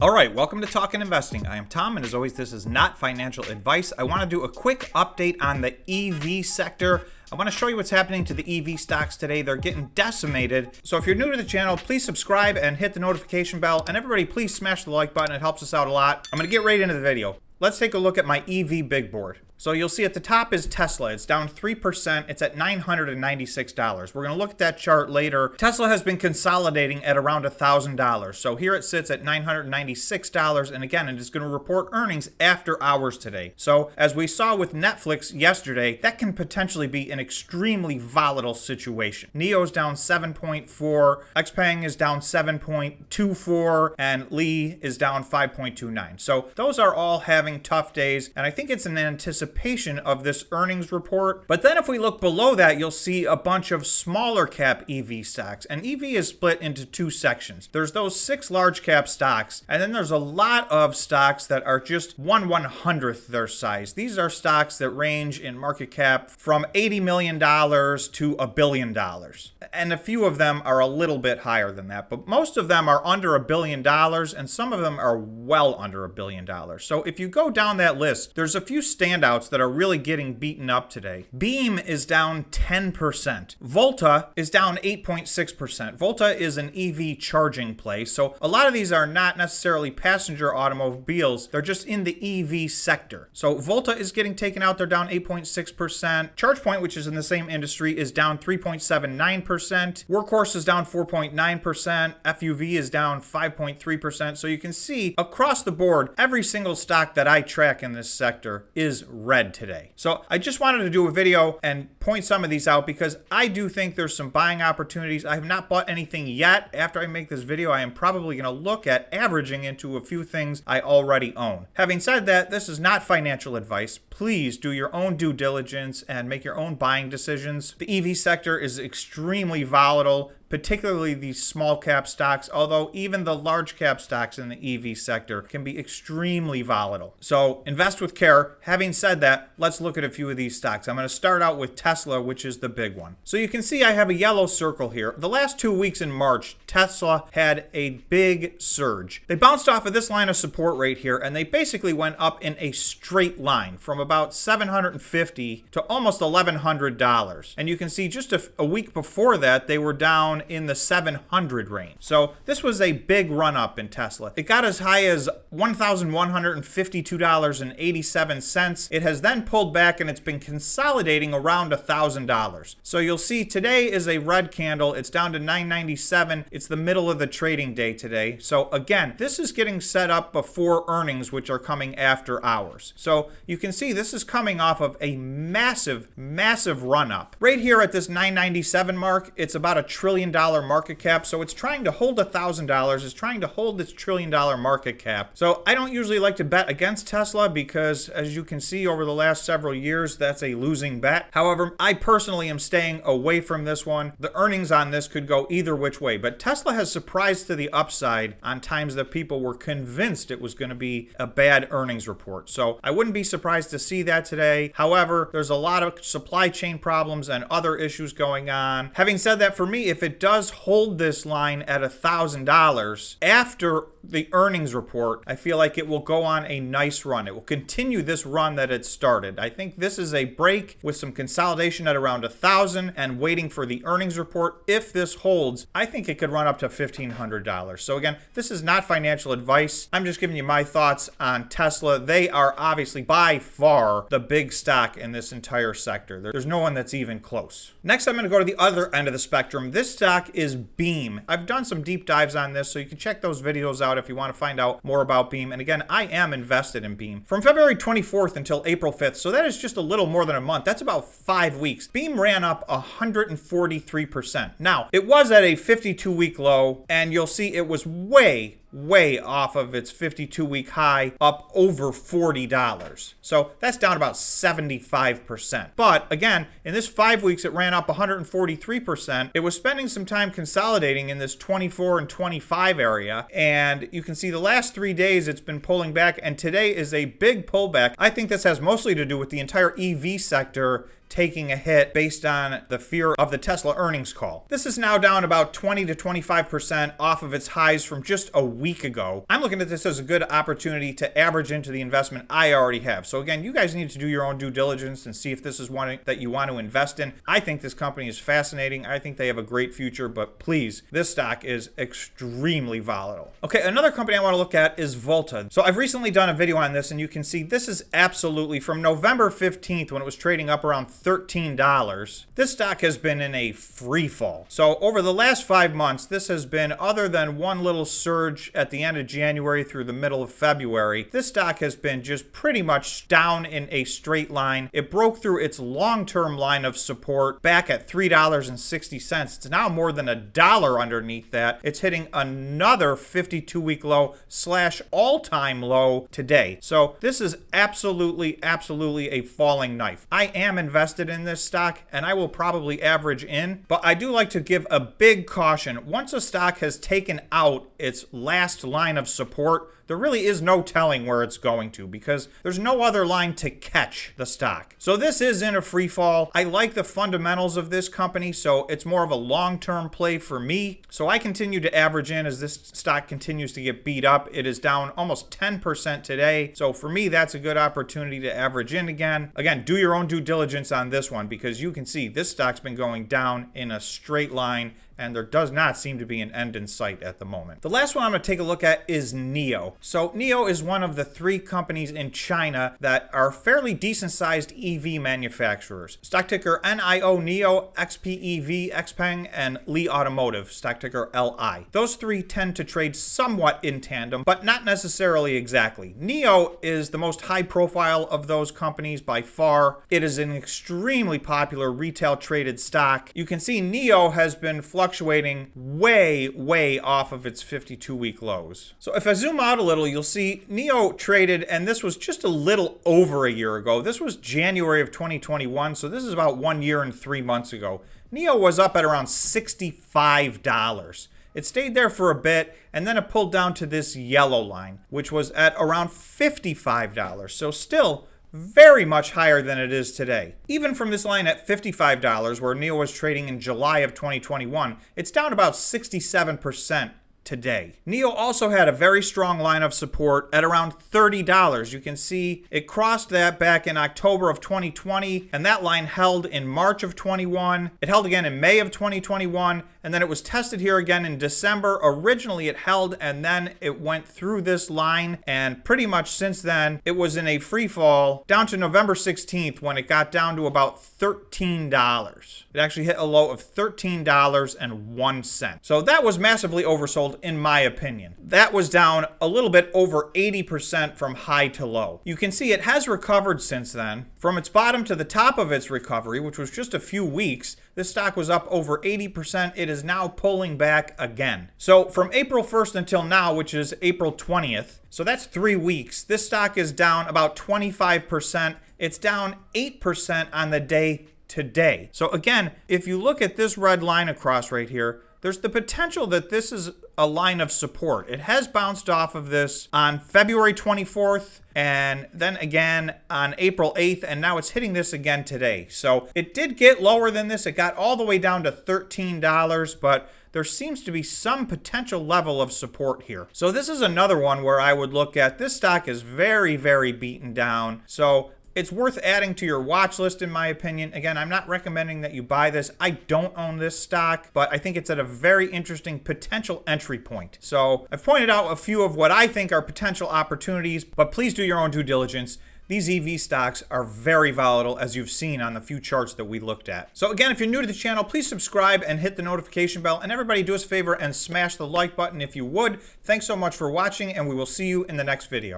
All right, welcome to Talkin' Investing. I am Tom, and as always, this is not financial advice. I want to do a quick update on the EV sector. I want to show you what's happening to the EV stocks today. They're getting decimated. So if you're new to the channel, please subscribe and hit the notification bell. And everybody, please smash the like button. It helps us out a lot. I'm going to get right into the video. Let's take a look at my EV big board. So you'll see at the top is Tesla. It's down 3%. It's at $996. We're going to look at that chart later. Tesla has been consolidating at around $1,000. So here it sits at $996. And again, it is going to report earnings after hours today. So as we saw with Netflix yesterday, that can potentially be an extremely volatile situation. NIO's down 7.4, XPeng is down 7.24, and Li is down 5.29. So those are all having tough days. And I think it's an anticipation of this earnings report. But then if we look below that, you'll see a bunch of smaller cap EV stocks. And EV is split into two sections. There's those 6 large cap stocks, and then there's a lot of stocks that are just 1/100th their size. These are stocks that range in market cap from $80 million to $1 billion. And a few of them are a little bit higher than that, but most of them are under $1 billion, and some of them are well under $1 billion. So if you go down that list, there's a few standouts that are really getting beaten up today. BEEM is down 10%. Volta is down 8.6%. Volta is an EV charging play, so a lot of these are not necessarily passenger automobiles. They're just in the EV sector. So Volta is getting taken out. They're down 8.6%. ChargePoint, which is in the same industry, is down 3.79%. Workhorse is down 4.9%. FUV is down 5.3%. So you can see across the board, every single stock that I track in this sector is red today. So I just wanted to do a video and point some of these out because I do think there's some buying opportunities. I have not bought anything yet. After I make this video, I am probably going to look at averaging into a few things I already own. Having said that, this is not financial advice. Please do your own due diligence and make your own buying decisions. The EV sector is extremely volatile, particularly these small cap stocks, although even the large cap stocks in the EV sector can be extremely volatile. So invest with care. Having said that, let's look at a few of these stocks. I'm going to start out with Tesla, which is the big one. So you can see I have a yellow circle here. The last 2 weeks in March, Tesla had a big surge. They bounced off of this line of support right here, and they basically went up in a straight line from about $750 to almost $1,100. And you can see just a week before that, they were down in the 700 range. So this was a big run up in Tesla. It got as high as $1,152.87. It has then pulled back and it's been consolidating around $1,000. So you'll see today is a red candle. It's down to $997. It's the middle of the trading day today. So again, this is getting set up before earnings, which are coming after hours. So you can see this is coming off of a massive run up. Right here at this 997 mark, it's about $1 trillion market cap. So it's trying to hold $1,000. It's trying to hold this $1 trillion market cap. So I don't usually like to bet against Tesla because, as you can see over the last several years, that's a losing bet. However, I personally am staying away from this one. The earnings on this could go either which way, but Tesla has surprised to the upside on times that people were convinced it was going to be a bad earnings report. So I wouldn't be surprised to see that today. However, there's a lot of supply chain problems and other issues going on. Having said that, for me, if it does hold this line at $1,000 after the earnings report, I feel like it will go on a nice run. It will continue this run that it started. I think this is a break with some consolidation at around 1,000 and waiting for the earnings report. If this holds, I think it could run up to $1,500. So again, this is not financial advice. I'm just giving you my thoughts on Tesla. They are obviously by far the big stock in this entire sector. There's no one that's even close. Next, I'm going to go to the other end of the spectrum. This stock is BEEM. I've done some deep dives on this, so you can check those videos out if you want to find out more about BEEM. And again, I am invested in BEEM. From February 24th until April 5th, so that is just a little more than a month. That's about 5 weeks. BEEM ran up 143%. Now, it was at a 52-week low, and you'll see it was way off of its 52-week high, up over $40. So that's down about 75%. But again, in this 5 weeks, it ran up 143%. It was spending some time consolidating in this 24 and 25 area. And you can see the last 3 days, it's been pulling back. And today is a big pullback. I think this has mostly to do with the entire EV sector taking a hit based on the fear of the Tesla earnings call. This is now down about 20 to 25% off of its highs from just a week ago. I'm looking at this as a good opportunity to average into the investment I already have. So again, you guys need to do your own due diligence and see if this is one that you want to invest in. I think this company is fascinating. I think they have a great future, but please, this stock is extremely volatile. Okay, another company I want to look at is VLTA. So I've recently done a video on this, and you can see this is absolutely from November 15th when it was trading up around $13. This stock has been in a free fall. So over the last 5 months, this has been, other than one little surge at the end of January through the middle of February, this stock has been just pretty much down in a straight line. It broke through its long-term line of support back at $3.60. It's now more than $1 underneath that. It's hitting another 52-week low / all-time low today. So this is absolutely a falling knife. I am invested in this stock, and I will probably average in, but I do like to give a big caution. Once a stock has taken out its last line of support, there really is no telling where it's going to because there's no other line to catch the stock. So this is in a free fall. I like the fundamentals of this company, so it's more of a long-term play for me. So I continue to average in as this stock continues to get beat up. It is down almost 10% today. So for me, that's a good opportunity to average in again. Again, do your own due diligence on this one because you can see this stock's been going down in a straight line, and there does not seem to be an end in sight at the moment. The last one I'm going to take a look at is NIO. So NIO is one of the 3 companies in China that are fairly decent-sized EV manufacturers. Stock ticker NIO, NIO, XPEV, XPeng, and Li Automotive, stock ticker LI. Those 3 tend to trade somewhat in tandem, but not necessarily exactly. NIO is the most high-profile of those companies by far. It is an extremely popular retail traded stock. You can see NIO has been fluctuating way off of its 52-week lows. So if I zoom out a little, you'll see NIO traded, and this was just a little over a year ago. This was January of 2021, so this is about 1 year and 3 months ago. NIO was up at around $65. It stayed there for a bit, and then it pulled down to this yellow line, which was at around $55. So still very much higher than it is today. Even from this line at $55, where NIO was trading in July of 2021, it's down about 67% today. NIO also had a very strong line of support at around $30. You can see it crossed that back in October of 2020, and that line held in March of 21. It held again in May of 2021, and then it was tested here again in December. Originally it held, and then it went through this line, and pretty much since then it was in a free fall down to November 16th when it got down to about $13. It actually hit a low of $13.01. So that was massively oversold in my opinion. That was down a little bit over 80% from high to low. You can see it has recovered since then. From its bottom to the top of its recovery, which was just a few weeks, this stock was up over 80%. It is now pulling back again. So from April 1st until now, which is April 20th, so that's 3 weeks, this stock is down about 25%. It's down 8% on the day today. So again, if you look at this red line across right here, there's the potential that this is a line of support. It has bounced off of this on February 24th and then again on April 8th, and now it's hitting this again today. So it did get lower than this. It got all the way down to $13, but there seems to be some potential level of support here. So this is another one where I would look at. This stock is very beaten down. So it's worth adding to your watch list, in my opinion. Again, I'm not recommending that you buy this. I don't own this stock, but I think it's at a very interesting potential entry point. So I've pointed out a few of what I think are potential opportunities, but please do your own due diligence. These EV stocks are very volatile, as you've seen on the few charts that we looked at. So again, if you're new to the channel, please subscribe and hit the notification bell. And everybody do us a favor and smash the like button if you would. Thanks so much for watching, and we will see you in the next video.